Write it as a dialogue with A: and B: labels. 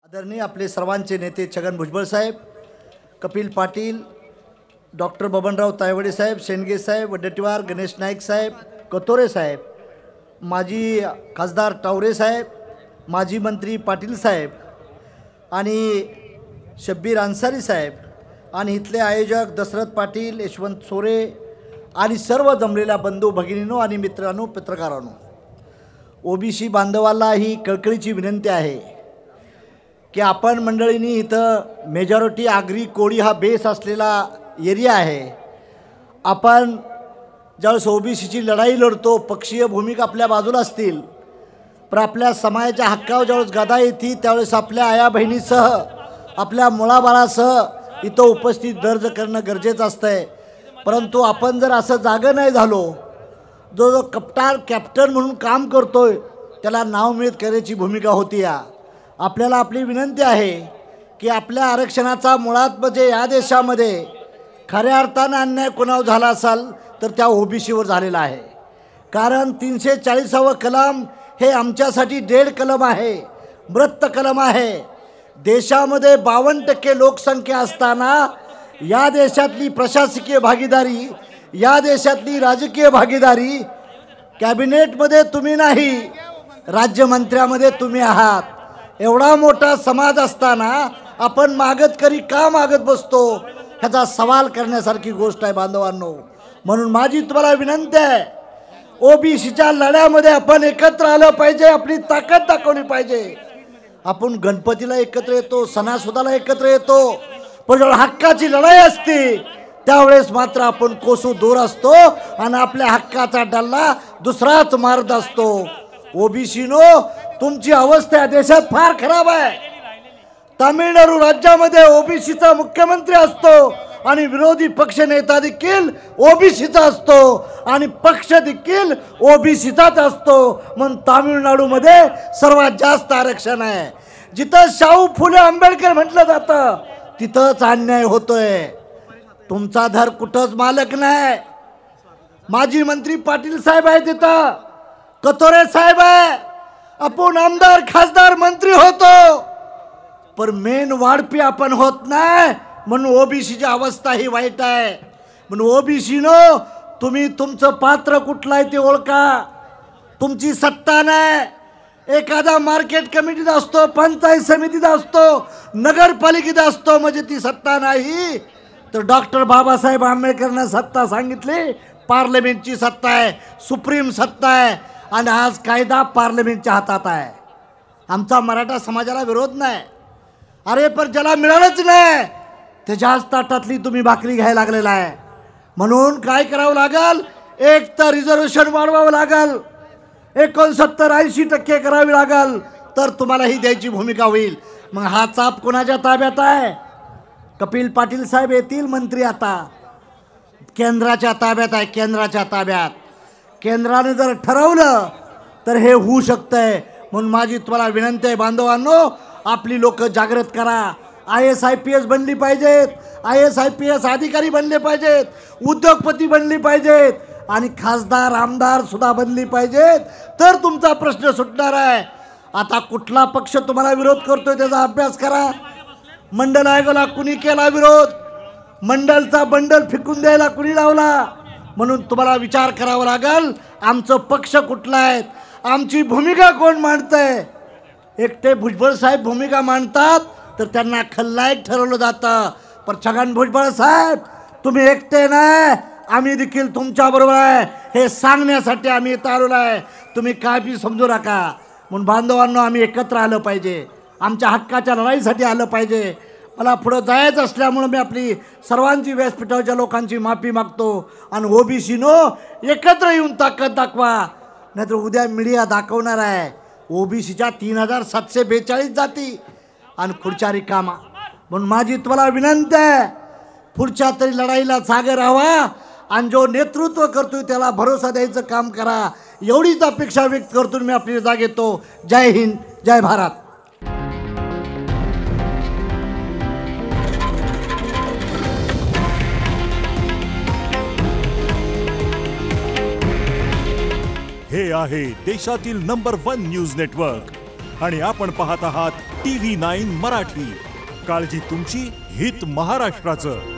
A: आदरणीय आपले सर्वांचे नेते छगन भुजबळ साहेब, कपिल पाटील, डॉक्टर बबनराव तायवाडे साहेब, शेंडगे साहेब, वडेट्टीवार, गणेश नाईक साहेब, कतोरे साहेब, माजी खासदार टावरे साहेब, माजी मंत्री पाटील साहेब आणि शब्बीर अन्सारी साहेब आणि इथले आयोजक दशरथ पाटील, यशवंत सोरे आणि सर्व जमलेल्या बंधू भगिनींनो आणि मित्रांनो, पत्रकारांनो, ओबीसी बांधवांना ही कळकळीची विनंती आहे की आपण मंडळींनी इथं मेजॉरिटी आगरी कोळी हा बेस असलेला एरिया आहे. आपण ज्यावेळेस ओबीसीची लढाई लढतो, पक्षीय भूमिका आपल्या बाजूला असतील, पण आपल्या समाजाच्या हक्कावर ज्यावेळेस गदा येते त्यावेळेस आपल्या आया बहिणीसह आपल्या मुलाबाळासह इथं उपस्थित दर्ज करणं गरजेचं असतंय. परंतु आपण जर असं जागं नाही झालो, जो कॅप्टन म्हणून काम करतोय त्याला नाव मिळत करायची भूमिका होती. आपल्याला आपली विनंती आहे की आपल्या आरक्षणाचा मुळात म्हणजे या देशामध्ये खऱ्या अर्थानं अन्याय कोणावर झाला असाल तर त्या ओबीसीवर झालेला आहे. कारण 340वे कलम हे आमच्यासाठी डेड कलम आहे, मृत कलम आहे. देशामध्ये 52% लोकसंख्या असताना या देशातली प्रशासकीय भागीदारी, या देशातली राजकीय भागीदारी, कॅबिनेटमध्ये तुम्ही नाही, राज्यमंत्र्यामध्ये तुम्ही आहात. एवढा मोठा समाज असताना आपण मागतकरी का मागत बसतो, ह्याचा सवाल करण्यासारखी गोष्ट आहे बांधवांनो. म्हणून माझी तुम्हाला विनंती आहे, ओबीसीच्या लढ्यामध्ये आपण एकत्र आलं पाहिजे, आपली ताकद दाखवली पाहिजे. आपण गणपतीला एकत्र येतो, सणासुदाला एकत्र येतो, पण जेव्हा हक्काची लढाई असते त्यावेळेस मात्र आपण कोसू दूर असतो आणि आपल्या हक्काचा डल्ला दुसराच मारत असतो. ओबीसीनो, तुमची अवस्था देशात फार खराब आहे. तामिळनाडू राज्यामध्ये ओबीसीचा मुख्यमंत्री असतो आणि विरोधी पक्ष नेता देखील ओबीसीचा असतो आणि पक्ष देखील ओबीसीचाच असतो. म्हणून तामिळनाडूमध्ये सर्वात जास्त आरक्षण आहे. जिथं शाहू फुले आंबेडकर म्हटलं जातं तिथंच अन्याय होतोय. तुमचा धर कुठंच मालक नाही. माजी मंत्री पाटील साहेब आहे, तिथं कतोरे साहेब आहे. आपण आमदार, खासदार, मंत्री होतो, पण मेन वाढपी आपण होत नाही. म्हणून ओबीसीची अवस्था ही वाईट आहे. म्हणून ओबीसीनो, तुम्ही तुमचं पात्र कुठलं आहे ते ओळखा. तुमची सत्ता नाही. एखादा मार्केट कमिटीत असतो, पंचायत समितीत असतो, नगरपालिकेत असतो, म्हणजे ती सत्ता नाही. तर डॉक्टर बाबासाहेब आंबेडकरांना सत्ता सांगितली, पार्लमेंटची सत्ता आहे, सुप्रीम सत्ता आहे आणि आज कायदा पार्लमेंटच्या हातात आहे. आमचा मराठा समाजाला विरोध नाही. अरे पण ज्याला मिळालंच नाही त्याच्याच ताटातली तुम्ही भाकरी घ्यायला लागलेला आहे. म्हणून काय करावं लागेल, एक तर रिझर्वेशन वाढवावं लागेल, 69-80% करावी लागेल, तर तुम्हाला ही द्यायची भूमिका होईल. मग हा चाप कोणाच्या ताब्यात आहे? कपिल पाटील साहेब येतील मंत्री, आता केंद्राच्या ताब्यात आहे, केंद्राच्या ताब्यात. केंद्राने जर ठरवलं तर हे होऊ शकतंय. म्हणून माझी तुम्हाला विनंती आहे बांधवांनो, आपली लोक जागृत करा. IAS IPS बनली पाहिजेत, IAS IPS अधिकारी बनले पाहिजेत, उद्योगपती बनली पाहिजेत आणि खासदार, आमदार सुद्धा बनली पाहिजेत, तर तुमचा प्रश्न सुटणार आहे. आता कुठला पक्ष तुम्हाला विरोध करतोय त्याचा अभ्यास करा. मंडल आयोगाला कुणी केला विरोध? मंडलचा बंडल फेकून द्यायला कुणी लावला? म्हणून तुम्हाला विचार करावा लागेल, आमचं पक्ष कुठला आहे, आमची भूमिका कोण मांडतंय. एकटे भुजबळ साहेब भूमिका मांडतात तर त्यांना खलनायक ठरवलं जातं. पण छगन भुजबळ साहेब, तुम्ही एकटे नाही, आम्ही देखील तुमच्याबरोबर आहे हे सांगण्यासाठी आम्ही इथं आलेलो आहे. तुम्ही काय बी समजू नका. म्हणून बांधवांनो, आम्ही एकत्र आलं पाहिजे, आमच्या हक्काच्या लढाईसाठी आलं पाहिजे. मला पुढं जायचं असल्यामुळं मी आपली सर्वांची, व्यासपीठावरच्या लोकांची माफी मागतो. आणि ओबीसीनो, एकत्र येऊन ताकद दाखवा, नाहीतर उद्या मीडिया दाखवणार आहे ओबीसीच्या 3742 जाती आणि पुढच्या रिकामा. म्हणून माझी तुम्हाला विनंती आहे, पुढच्या तरी लढाईला जागे राहावा आणि जो नेतृत्व करतोय त्याला भरोसा द्यायचं काम करा. एवढीच अपेक्षा व्यक्त करतो मी आपली जाग येतो. जय हिंद, जय भारत.
B: हे आहे देशातील नंबर 1 न्यूज नेटवर्क आणि आपण पाहत आहात TV9 मराठी, काळजी तुमची, हित महाराष्ट्राचं.